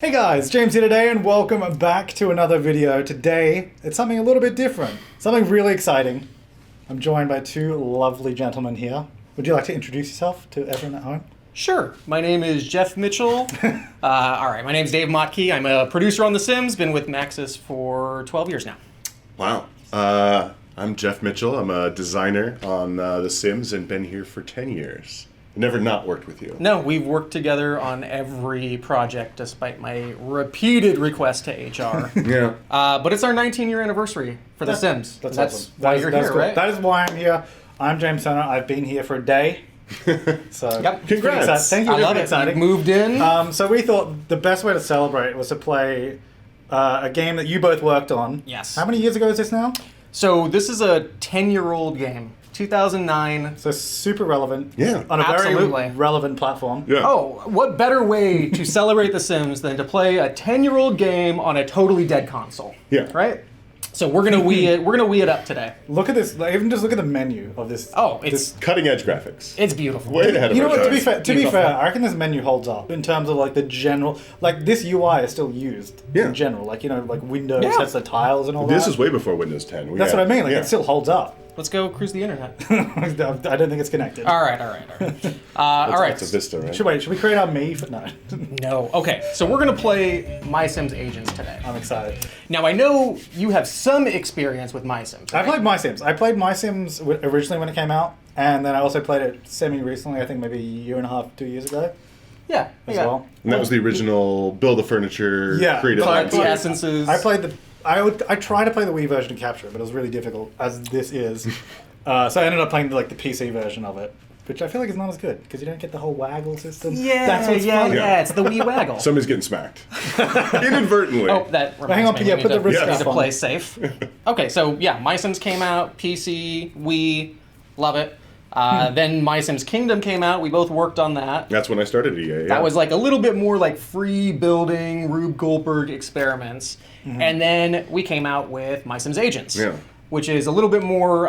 Hey guys, James here today and welcome back to another video. Today, it's something a little bit different, something really exciting. I'm joined by two lovely gentlemen here. Would you like to introduce yourself to everyone at home? Sure. My name is Geoff Mitchell. All right, my name's Dave Motke. I'm a producer on The Sims, been with Maxis for 12 years now. Wow. I'm Geoff Mitchell. I'm a designer on The Sims and been here for 10 years. Never not worked with you. No, we've worked together on every project despite my repeated request to HR. Yeah. But it's our 19-year anniversary for The Sims. That's awesome. Why you're here, cool. right? That is why I'm here. I'm James Turner. I've been here for a day. So, Yep. Congrats. Thank you. I love it. Exciting. You've moved in. So we thought the best way to celebrate was to play a game that you both worked on. Yes. How many years ago is this now? So this is a 10-year-old game. 2009. So super relevant. Yeah. On a Absolutely. very relevant platform. Yeah. Oh, what better way to celebrate The Sims than to play a 10-year-old game on a totally dead console? Yeah. Right? So we're gonna Wii it. We're gonna Wii it up today. Look at this. Like, even just look at the menu of this. Oh, it's Cutting edge graphics. it's beautiful. Way ahead of You know our what? To be time. fair, Beautiful. I reckon this menu holds up in terms of like the general. Like this UI is still used Yeah. in general. Like like Windows Yeah. has the tiles and all that. This is way before Windows 10. That's what I mean. Like it still holds up. Let's go cruise the internet. I don't think it's connected. All right. All right. It's a Vista, right? Should we create our me for no? No. Okay. So we're gonna play MySims Agents today. I'm excited. Now I know you have some experience with MySims. I Right? played MySims. I played MySims originally when it came out, and then I also played it semi-recently. I think maybe a year and a half, 2 years ago Yeah. as Yeah. well. And that was the original build the furniture, Yeah, create it. but I Collect the played- essences. I played the. I tried to play the Wii version to capture it, but it was really difficult, as this is. So I ended up playing the PC version of it, which I feel like is not as good because you don't get the whole waggle system. Yeah. That's what's yeah. fun. Yeah. It's the Wii waggle. Somebody's getting smacked. Inadvertently. Oh, that reminds hang on, me. yeah, we put need the to, wrist we need cuff to on. play safe. Okay, so yeah, MySims came out, PC, Wii, love it. Then MySims Kingdom came out. We both worked on that. That's when I started EA. Yeah. That was like a little bit more like free building Rube Goldberg experiments. And then we came out with MySims Agents, Yeah. which is a little bit more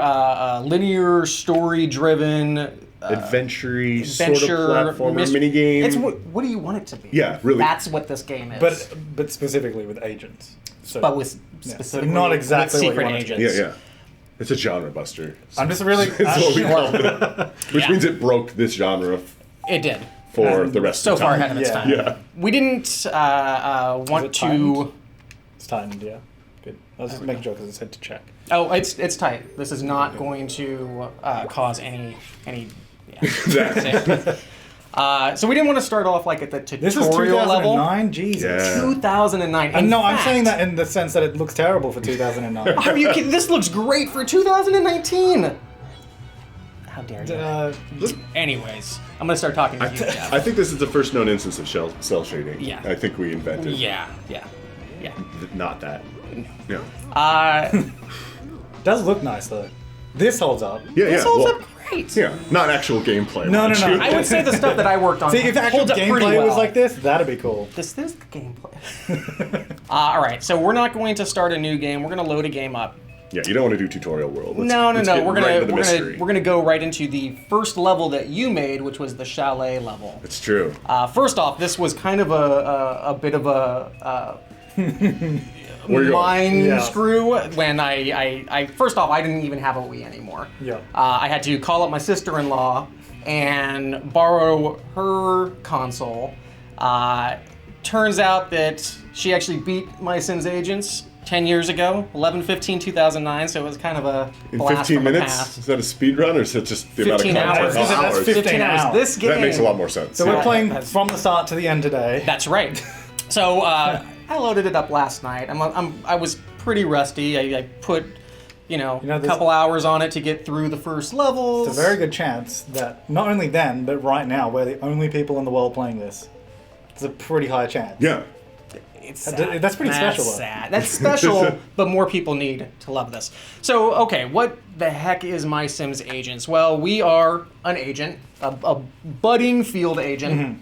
linear, story-driven. adventure-y sort Adventure, of platformer, minigame. It's what do you want it to be? Yeah, really. That's what this game is. But specifically with agents. So, But with yeah, so specifically not exactly with what you secret want it to be. agents. Yeah. It's a genre buster. I'm just really. That's what we called it. Which Yeah. means it broke this genre It did. for And the rest So of the far time. ahead of its Yeah. time. Yeah. We didn't want it to. timed? It's timed, yeah. Good. I was just making sure because it said to check. Oh, it's tight. This is not going to cause any. Yeah. So we didn't want to start off like at the This is tutorial level. 2009. Jesus. Yeah. 2009. And no, I'm fact- saying that in the sense that it looks terrible for 2009. Are you kidding? This looks great for 2019. How dare you? Anyways, I'm gonna start talking to you, Jeff. I think this is the first known instance of cell shading. Yeah. I think we invented Yeah. not that. No. It does look nice though. This holds up. Yeah, This yeah. holds well, up great. Yeah, not actual gameplay. No, mind no, no. you. I would say the stuff that I worked on See, if actual holds up pretty gameplay well. was like this, that'd be cool. This is the gameplay. All right, so we're not going to start a new game. We're going to load a game up. Yeah, you don't want to do tutorial world. Let's No. get We're right into the we're mystery. gonna go right into the first level that you made, which was the chalet level. It's true. First off, this was kind of a bit of a Where you going? mind Yeah. screw when I first off I didn't even have a Wii anymore. Yeah. I had to call up my sister-in-law and borrow her console. Turns out that she actually beat MySims Agents 10 years ago, 11/15/2009, so it was kind of a In blast 15 from the minutes? past. Is that a speed run or is it just the amount of 15 content? hours. Oh, That's hours. 15 hours. This game. That makes a lot more sense. So we're Yeah. playing That's- from the start to the end today. That's right. So I loaded it up last night. I was pretty rusty. I put, a there's- couple hours on it to get through the first levels. It's a very good chance that not only then, but right now, we're the only people in the world playing this. It's a pretty high chance. Yeah. It's That's pretty special, though. Sad. That's special, but more people need to love this. So, okay, what the heck is MySims Agents? Well, we are an agent, a budding field agent.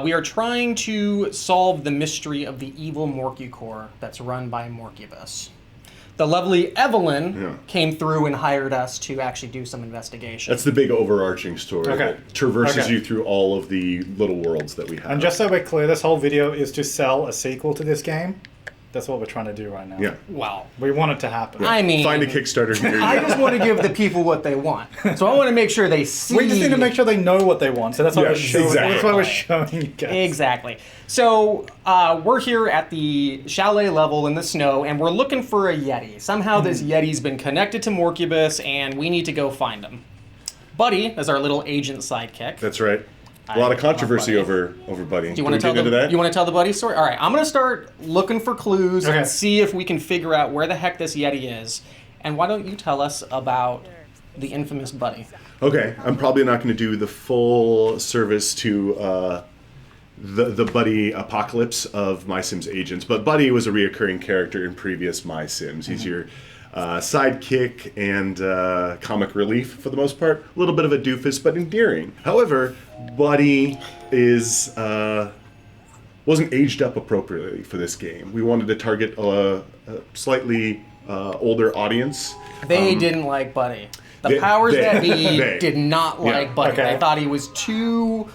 We are trying to solve the mystery of the evil Morky Core that's run by Morcubus. the lovely Evelyn Yeah. came through and hired us to actually do some investigation. That's the big overarching story Okay. that traverses Okay. you through all of the little worlds that we have. And just so we're clear, this whole video is to sell a sequel to this game. That's what we're trying to do right now. yeah. Well, We want it to happen. I mean, Find a Kickstarter near you. I just want to give the people what they want. So I want to make sure they see. We just need to make sure they know what they want. So that's why Yeah, we're showing. exactly. That's why we're showing you guys. Exactly. So we're here at the chalet level in the snow, and we're looking for a Yeti. Somehow this Yeti's been connected to Morcubus, and we need to go find him. Buddy is our little agent sidekick. That's right. A lot of controversy Buddy. over Buddy. Do you want to tell into that? You want to tell the Buddy story? All right, I'm gonna start looking for clues Okay. and see if we can figure out where the heck this Yeti is. And why don't you tell us about the infamous Buddy? Okay, I'm probably not going to do the full service to the Buddy apocalypse of MySims Agents, but Buddy was a reoccurring character in previous MySims. He's your sidekick and comic relief for the most part. A little bit of a doofus, but endearing. However, Buddy is wasn't aged up appropriately for this game. We wanted to target a slightly older audience. They didn't like Buddy. The they- powers they- that be they. did not like Yeah. Buddy. Okay. They thought he was too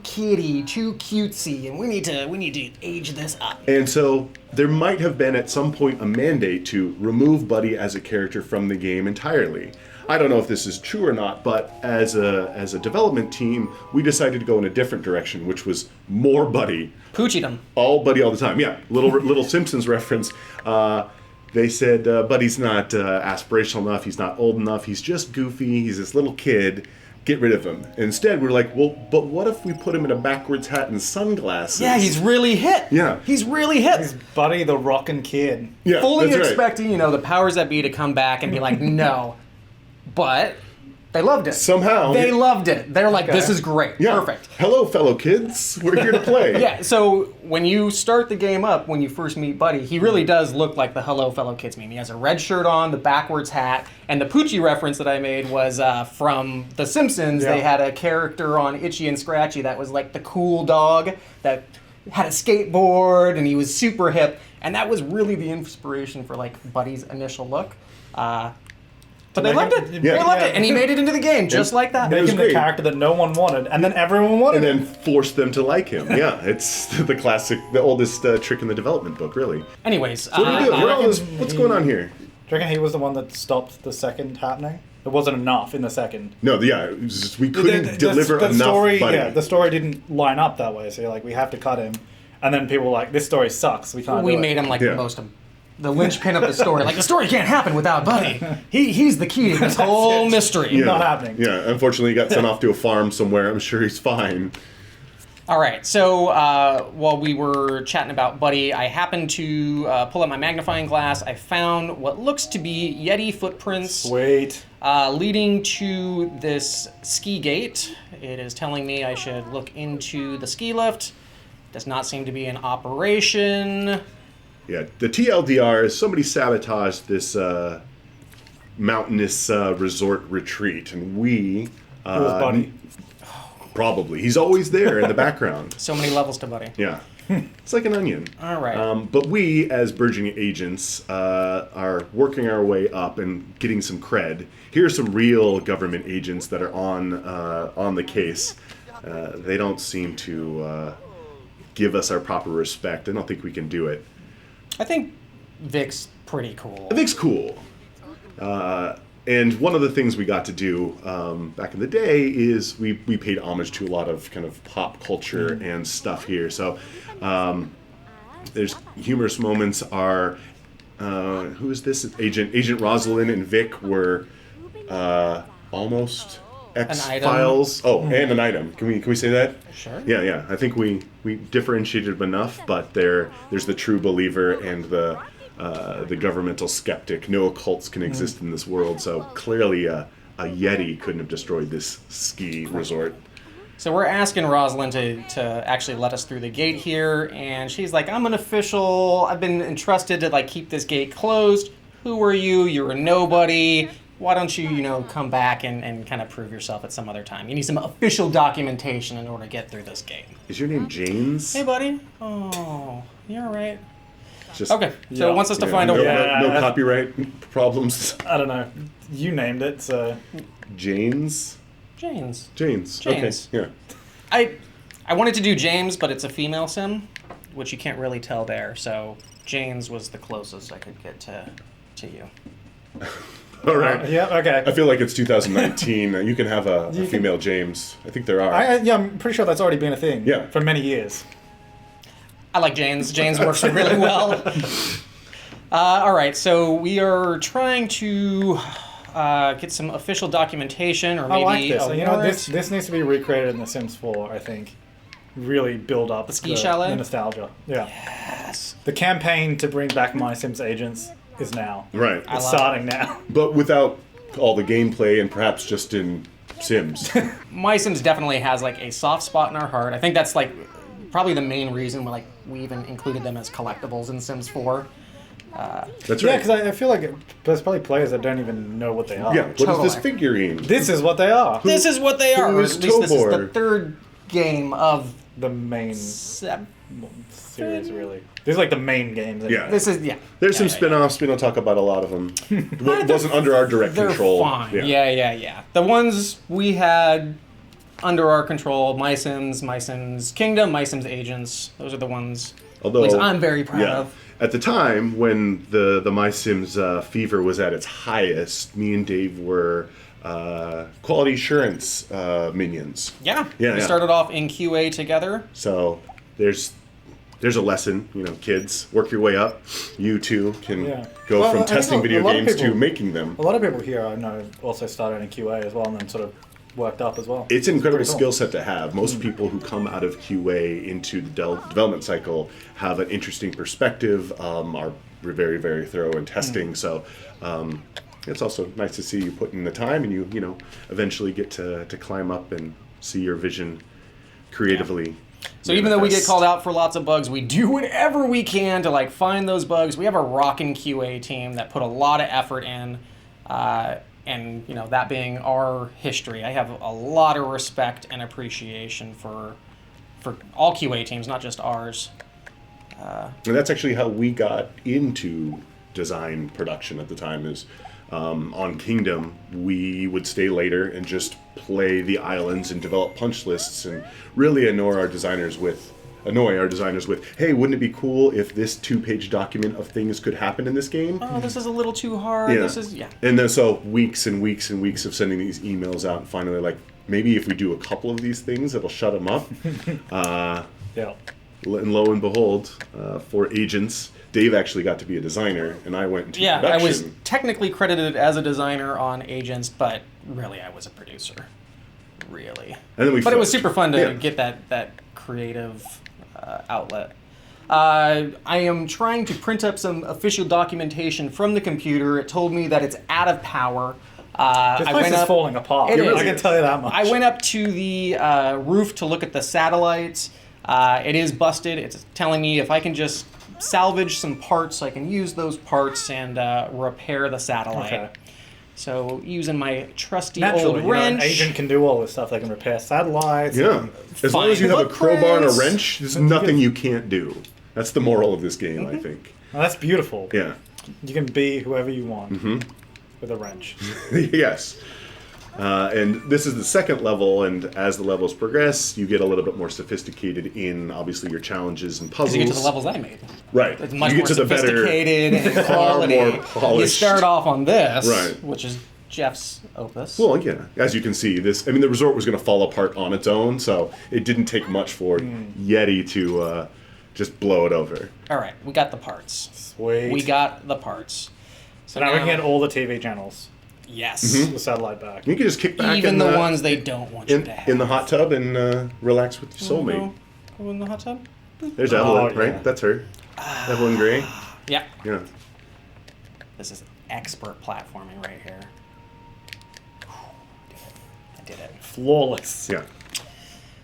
kiddie, too cutesy, and we need to age this up. And so there might have been at some point a mandate to remove Buddy as a character from the game entirely. I don't know if this is true or not, but as a development team, we decided to go in a different direction, which was more Buddy, Poochied him. all Buddy all the time. Yeah, little Simpsons reference. They said Buddy's not aspirational enough. He's not old enough. He's just goofy. He's this little kid. Get rid of him. Instead, we're like, well, but what if we put him in a backwards hat and sunglasses? Yeah, he's really hit. Yeah. He's really hit. He's Buddy the Rockin' Kid. yeah, Fully that's right. expecting, the powers that be to come back and be like, no. But they loved it. Somehow. They loved it. They're like, Okay. this is great. Yeah. Perfect. Hello, fellow kids. We're here to play. Yeah, so when you start the game up, when you first meet Buddy, he really does look like the Hello Fellow Kids meme. He has a red shirt on, the backwards hat, and the Poochie reference that I made was from The Simpsons. Yeah. They had a character on Itchy and Scratchy that was like the cool dog that had a skateboard, and he was super hip, and that was really the inspiration for like Buddy's initial look. But they make loved him- it. Yeah. They loved it, and he made it into the game just like that. It was Making the great. character that no one wanted, and then everyone wanted And him. then force them to like him. Yeah, it's the classic, the oldest trick in the development book, really. Anyways, What are we doing? reckon What's he- going on here? Do you reckon he was the one that stopped the second happening? It wasn't enough in the second. No, yeah, it was just, we couldn't deliver the enough story, Buddy. yeah, the story didn't line up that way. So you're like, we have to cut him, and then people were like, this story sucks. We can't. we do it. made him like Yeah. the most the linchpin of the story. Like the story can't happen without Buddy. He's the key to this whole it. mystery. Yeah, Not happening. Yeah, unfortunately, he got sent off to a farm somewhere. I'm sure he's fine. All right. So while we were chatting about Buddy, I happened to pull out my magnifying glass. I found what looks to be Yeti footprints Wait. leading to this ski gate. It is telling me I should look into the ski lift. Does not seem to be in operation. Yeah, the TLDR is somebody sabotaged this mountainous resort retreat, and we It was Buddy. probably he's always there in the background. So many levels to Buddy. Yeah, it's like an onion. All right. But we, as burgeoning agents, are working our way up and getting some cred. Here are some real government agents that are on the case. They don't seem to give us our proper respect. I don't think we can do it. I think Vic's pretty cool. Vic's cool. And one of the things we got to do back in the day is we paid homage to a lot of kind of pop culture and stuff here. So there's humorous moments are, who is this? Agent Rosalind and Vic were almost X-Files. Oh, and an item. Can we say that? Sure. Yeah. I think we differentiated them enough, but there's the true believer and the governmental skeptic. No occults can exist in this world, so clearly a Yeti couldn't have destroyed this ski resort. So we're asking Rosalind to actually let us through the gate here, and she's like, I'm an official. I've been entrusted to like keep this gate closed. Who are you? You're a nobody. Why don't you, come back and kind of prove yourself at some other time? You need some official documentation in order to get through this gate. Is your name James? Hey, buddy. Oh, you all right? Just Okay, so Yeah. it wants us to yeah, find no, a no copyright problems. I don't know. You named it, so Janes. James. Janes. Janes. Okay. Yeah. I wanted to do James, but it's a female sim, which you can't really tell there. So James was the closest I could get to you. All right. yeah, okay. I feel like it's 2019. You can have a female James. I think there are. Yeah, I'm pretty sure that's already been a thing. Yeah. For many years. I like James. James works really well. All right, so we are trying to get some official documentation, or I maybe like this. a You know, warrant. this needs to be recreated in The Sims 4, I think. Really build up The ski chalet? the nostalgia. Yeah. Yes. The campaign to bring back MySims Agents is now. Right. I It's love starting now. But without all the gameplay and perhaps just in Sims. MySims definitely has like a soft spot in our heart. I think that's like probably the main reason we even included them as collectibles in Sims 4. That's Yeah, right. because I feel like there's probably players that don't even know what they are. Yeah. What is this Totally. figurine? This is what they are. This is what they are. Who Or is at least this is the Tobor? third game of The main seven. series, really. These are like the main games. Yeah. This is There's some yeah. spin-offs. We don't talk about a lot of them. It wasn't under our direct They're control. fine. Yeah. The ones we had under our control: MySims Kingdom, MySims Agents. Those are the ones. Although, at least I'm very proud of. At the time when the MySims fever was at its highest, me and Dave were quality assurance minions. Yeah. Yeah, We yeah. started off in QA together. So there's a lesson, kids, work your way up. You too can Yeah. go Well, from I think testing a video lot of games to people- making them. A lot of people here I know also started in QA as well and then sort of worked up as well. It's an incredible pretty cool. skill set to have. Most people who come out of QA into the development cycle have an interesting perspective, are very, very thorough in testing. So it's also nice to see you put in the time and you eventually get to climb up and see your vision creatively. So even though we get manifest. called out for lots of bugs, we do whatever we can to find those bugs. We have a rockin' QA team that put a lot of effort in, and that being our history, I have a lot of respect and appreciation for all QA teams, not just ours. And that's actually how we got into design production at the time is on Kingdom, we would stay later and just play the islands and develop punch lists and really annoy our designers with, hey, wouldn't it be cool if this 2-page document of things could happen in this game? Oh, this is a little too hard. This is And then so weeks and weeks and weeks of sending these emails out and finally maybe if we do a couple of these things, it'll shut them up. Yeah. And lo and behold, for Agents, Dave actually got to be a designer, and I went into I production. was technically credited as a designer on Agents, but really I was a producer. Really. And then But it was super fun to Yeah. get that creative outlet. I am trying to print up some official documentation from the computer. It told me that it's out of power. This place is falling apart. It is. I can tell you that much. I went up to the roof to look at the satellites. It is busted. It's telling me if I can just salvage some parts, I can use those parts and repair the satellite. Okay. So using my trusty Naturally, old an wrench. agent can do all this stuff. They can repair satellites. Yeah. As long as you have a Find crowbar and a footprints. wrench, there's nothing you can't do. That's the moral of this game, I think. Well, that's beautiful. Yeah. You can be whoever you want with a wrench. Yes. And this is the second level, and as the levels progress, you get a little bit more sophisticated in, obviously, your challenges and puzzles. Because you get to the levels I made. Right. It's much you more get to the better, sophisticated and far quality. more You polished. start off on this, Right. which is Jeff's opus. Well, yeah. As you can see, the resort was going to fall apart on its own, so it didn't take much for Yeti to just blow it over. All right, we got the parts. Sweet. We got the parts. So now we can get all the TV channels. Yes. The satellite back. You can just kick back Even in the ones they don't want you in, to have. in the hot tub and relax with your soulmate. Go in the hot tub? There's Evelyn, yeah. right? That's her. Evelyn Gray. Yeah. Yeah. This is expert platforming right here. I did it. Flawless. Yeah.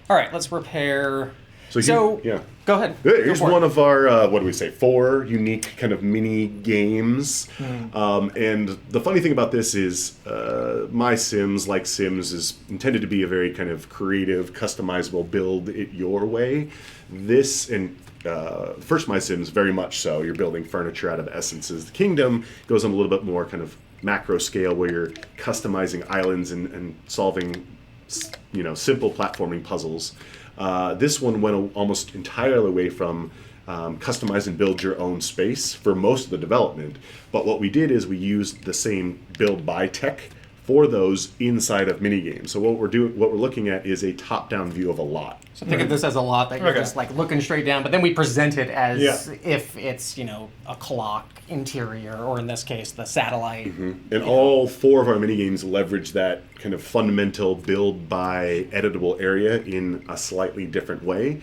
All right, let's repair. So, yeah. Go ahead. Here's Go for one it. of our, 4 unique kind of mini games. And the funny thing about this is My Sims, like Sims, is intended to be a very kind of creative, customizable, build it your way. This, and first MySims, very much so. You're building furniture out of essences. The Kingdom goes on a little bit more kind of macro scale, where you're customizing islands and solving, simple platforming puzzles. This one went almost entirely away from customize and build your own space for most of the development. But what we did is we used the same build by tech for those inside of minigames. So what we're looking at is a top-down view of a lot. So think of this as a lot that you're just like looking straight down, but then we present it as if it's, a clock interior, or in this case, the satellite. And all 4 of our minigames leverage that kind of fundamental build by editable area in a slightly different way.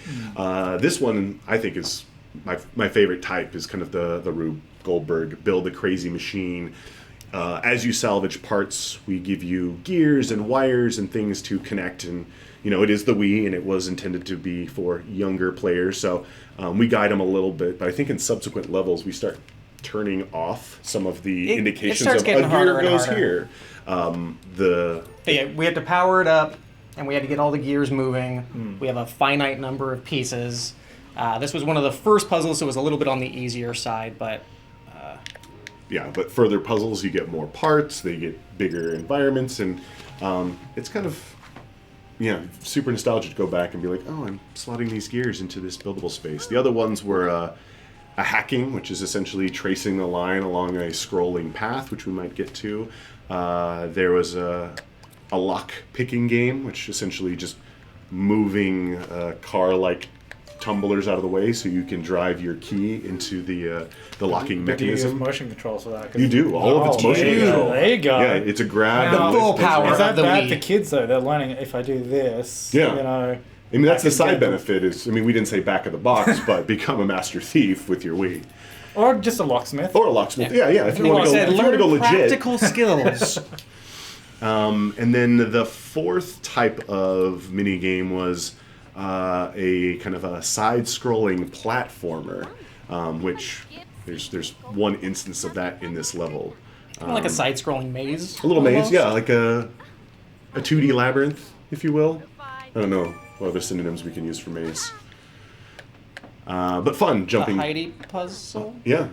This one, I think, is my favorite type, is kind of the Rube Goldberg, build a crazy machine. As you salvage parts, we give you gears and wires and things to connect. And, it is the Wii, and it was intended to be for younger players. So we guide them a little bit. But I think in subsequent levels, we start turning off some of the indications of a gear goes here. We had to power it up, and we had to get all the gears moving. We have a finite number of pieces. This was one of the first puzzles, so it was a little bit on the easier side, but... but further puzzles, you get more parts, they get bigger environments, and it's kind of, super nostalgic to go back and be like, oh, I'm slotting these gears into this buildable space. The other ones were a hacking, which is essentially tracing the line along a scrolling path, which we might get to. There was a lock-picking game, which essentially just moving car-like tumblers out of the way so you can drive your key into the locking mechanism. Do you use motion controls for that? You do. All of it's motion control. There you go. Yeah, it's a grab. The full power. Is that of the bad Wii. for kids, though? They're learning, if I do this, I mean, that's the side benefit is, we didn't say back of the box, but become a master thief with your Wii. Or just a locksmith. Or a locksmith. Yeah. If you want to go legit. Practical skills. And then the 4th type of mini game was a kind of a side-scrolling platformer, which there's one instance of that in this level. Kind of like a side-scrolling maze. A little almost. maze, yeah, like a 2D labyrinth, if you will. I don't know what other synonyms we can use for maze. But fun, jumping. The Heidi puzzle? Yeah.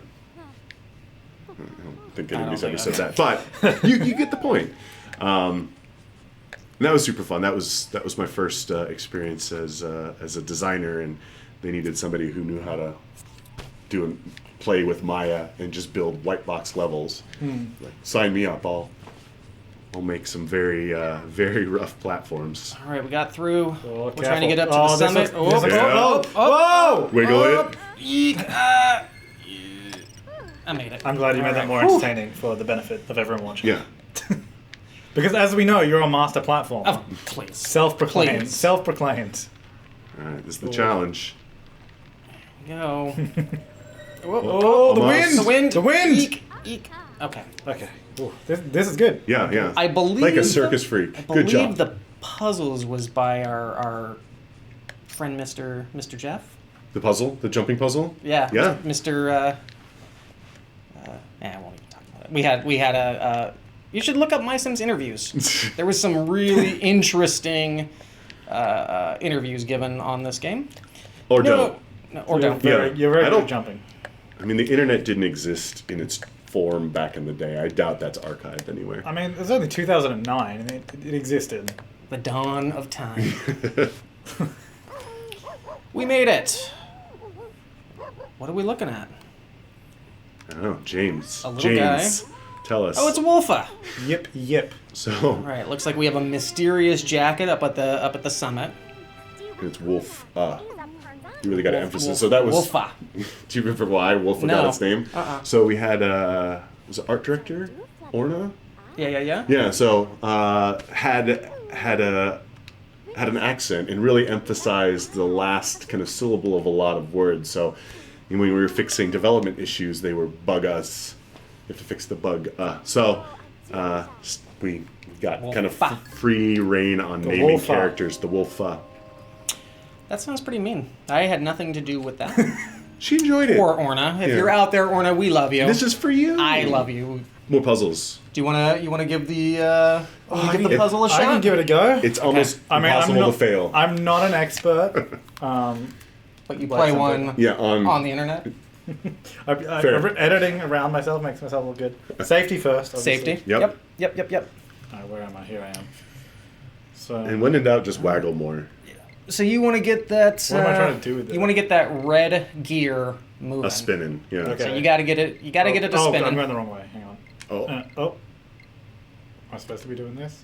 I don't think anybody's ever said that, but you get the point. And that was super fun. That was my first experience as a designer, and they needed somebody who knew how to play with Maya and just build white box levels. Like, sign me up. I'll make some very very rough platforms. All right, we got through. Oh, We're trying to get up to the summit. Whoa! Wiggle it. Eek, I made it. I'm glad you made that more entertaining for the benefit of everyone watching. Yeah. Because as we know, you're a master platformer. Oh, please. Self-proclaimed. Please. Self-proclaimed. All right, this is the challenge. Go. Oh, the Almost. wind! The wind. The wind! Eek, eek. Okay. Okay. Ooh, this is good. Yeah. I believe Like a circus freak. I Good job. believe the puzzles was by our friend Mr. Geoff. The puzzle, the jumping puzzle. Yeah. Yeah. Mr. I won't even talk about it. We had a. You should look up MySims interviews. There was some really interesting interviews given on this game. Or don't. No, or don't. Yeah. You're very I good don't- at jumping. I mean, the internet didn't exist in its form back in the day. I doubt that's archived anywhere. I mean, it was only 2009, and it existed. The dawn of time. We made it. What are we looking at? Oh, James. A little James, tell us. Oh, it's Wolfa. Yip. So All right, looks like we have a mysterious jacket up at the summit. it's Wolf. You really got to emphasize. Wolf- So that was. Wolfa. Do you remember why Wolf got No. its name? So we had was it art director Orna? Yeah. Yeah. So had an accent and really emphasized the last kind of syllable of a lot of words. So when we were fixing development issues, they were bug us. You have to fix the bug. So we got kind of Wolfa. free reign on naming Wolfa. characters. The Wolf. That sounds pretty mean. I had nothing to do with that. She enjoyed it. Or Orna. If Yeah. you're out there, Orna, we love you. This is for you. I love you. More puzzles. Do you wanna give the puzzle a shot? I can give it a go. It's almost I mean, impossible to fail. I'm not an expert, but but you Like play something. one Yeah, on the internet. Fair. Editing around myself makes myself look good. Safety first, obviously. Safety. Yep. Yep. Alright, where am I? Here I am. So, And when in doubt, just waggle more. So you want to get that. What am I trying to do with it? You want to get that red gear moving. A spinning, yeah. Okay. So you got to get it. You got to get it to I'm spinning. going the wrong way. Hang on. Oh, Am I supposed to be doing this?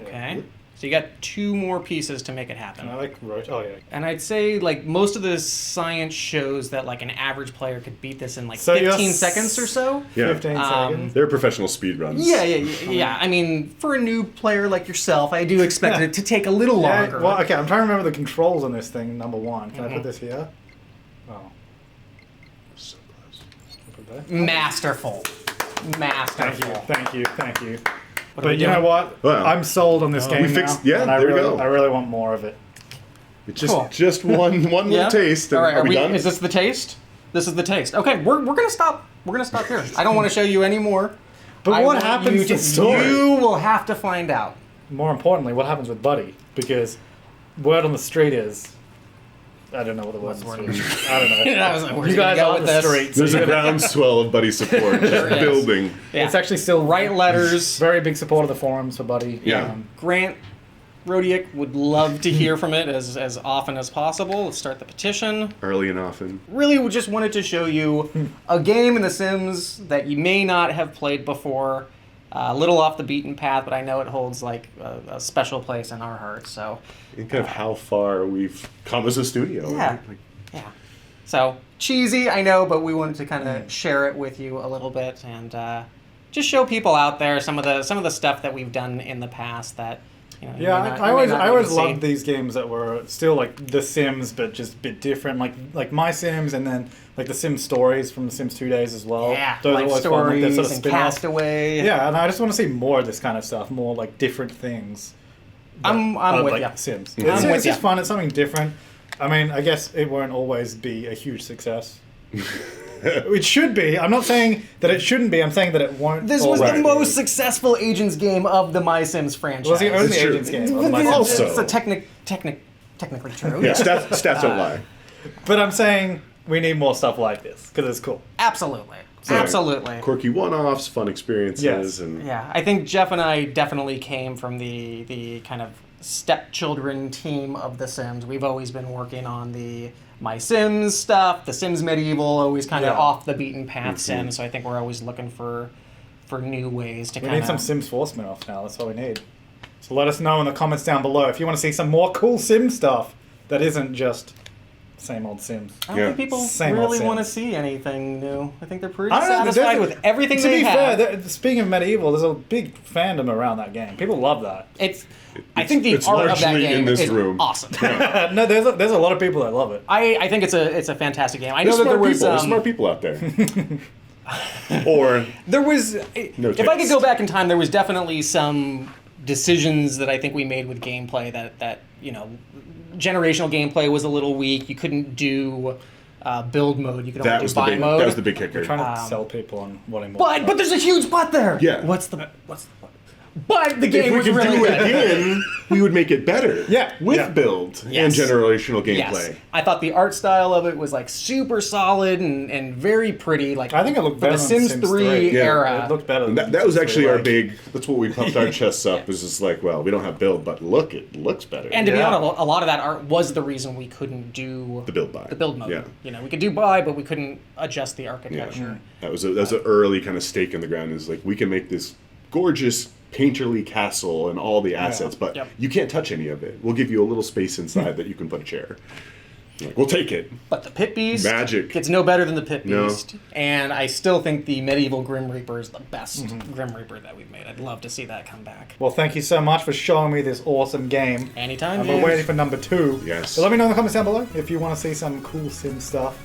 Okay. So you got 2 more pieces to make it happen. Can I like rotate? Oh yeah. And I'd say like most of the science shows that like an average player could beat this in like So you're 15 seconds or so. yeah. 15 seconds. They're professional speed runs. Yeah. I mean, for a new player like yourself, I do expect it to take a little Yeah, longer. well, okay, I'm trying to remember the controls on this thing, number 1. Can I put this here? Oh. So close. Put that? Masterful. Thank you. What are But we you know doing? what? Well, I'm sold on this game we fixed- now. yeah, and I there we really, go. I really want more of it. It's just Cool. just one little Yeah? taste. And All right, are we done? Is this the taste? This is the taste. Okay, we're gonna stop. We're gonna stop here. I don't want to show you any more. But I what want happens you to the story? You will have to find out. More importantly, what happens with Buddy? Because word on the street is... I don't know what the word on the street is. I don't know. I was like, where's You he gonna guys go are with the this? street. There's a groundswell of buddy support just There is. building. Yeah. It's actually still... Write letters. Very big support of the forums for Buddy. Yeah. Grant Rodiak would love to hear from it as often as possible. Let's start the petition. Early and often. Really, we just wanted to show you a game in The Sims that you may not have played before. A little off the beaten path, but I know it holds like a special place in our hearts. So, And kind of how far we've come as a studio. Yeah. Right? Like, yeah. So cheesy, I know, but we wanted to kind of share it with you a little bit and just show people out there some of the stuff that we've done in the past that. You know, you Yeah, may not- I you may always not I always even see. loved these games that were still like The Sims, but just a bit different. Like My Sims, and then like the Sims stories from the Sims 2 days as well. Yeah, Those are Life always fun, like, Stories they're sort of and spin-offs. Castaway. Yeah, and I just want to see more of this kind of stuff, more like different things. I'm with like ya. Sims. I'm It's with just ya. fun. It's something different. I mean, I guess it won't always be a huge success. It should be. I'm not saying that it shouldn't be. I'm saying that it won't. This was the always most be. successful Agents game of the MySims franchise. Was the only It's true. Agents game. of My It's- Sims. Also- it's a technically true. yeah, stats don't lie. But I'm saying we need more stuff like this because it's cool. Absolutely. So, Absolutely. Quirky one-offs, fun experiences, Yes. and Yeah, I think Jeff and I definitely came from the kind of stepchildren team of The Sims. We've always been working on the My Sims stuff, the Sims Medieval, always kind of Yeah. off the beaten path Sims. So I think we're always looking for new ways to We kind need some of. Sims 4 spin-offs now. That's all we need. So let us know in the comments down below if you want to see some more cool Sim stuff that isn't just same old Sims. I don't Yeah. think people Same old really want to Sims. see anything new. I think they're pretty I don't know. satisfied with everything to they be have. fair, speaking of medieval, there's a big fandom around that game. People love that. I think the it's art of that largely in game this is room. awesome. No, there's a lot of people that love it. I think it's a fantastic game. I know there's that there smart was people. There's smart people out there. Or there was No if I could taste. go back in time, there was definitely some decisions that I think we made with gameplay that you know, generational gameplay was a little weak. You couldn't do build mode. You could only that do was the buy big mode. that was the big kicker. We're trying to sell people on wanting more. but there's a huge but there. Yeah. What's the but? But the If game we was could really do it good. again, we would make it better. Yeah, With yeah. build Yes. and generational gameplay. Yes, I thought the art style of it was like super solid and very pretty. Like I think it looked for better the than Sims Sims 3 3. Yeah. era. It looked better. Than And that was Sims actually 3, our like- big. That's what we pumped our chests up. Was just like, well, we don't have build, but look, it looks better. And to be Yeah. honest, a lot of that art was the reason we couldn't do the build buy. the build mode. Yeah. You know, we could do buy, but we couldn't adjust the Yeah. architecture. That was an early kind of stake in the ground. Is like we can make this gorgeous painterly castle and all the assets, but Yep. you can't touch any of it. We'll give you a little space inside that you can put a chair. Like, we'll take it. But the Pit Beast Magic. gets no better than the Pit No. Beast. And I still think the medieval Grim Reaper is the best Mm-hmm. Grim Reaper that we've made. I'd love to see that come back. Well, thank you so much for showing me this awesome game. Anytime. And man. we're waiting for number 2. Yes. So let me know in the comments down below if you want to see some cool Sim stuff.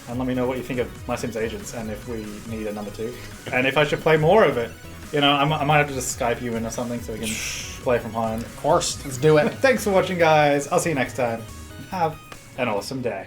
And let me know what you think of MySims Agents and if we need a number 2. And if I should play more of it. You know, I might have to just Skype you in or something so we can play from home. Of course. Let's do it. Thanks for watching, guys. I'll see you next time. Have an awesome day.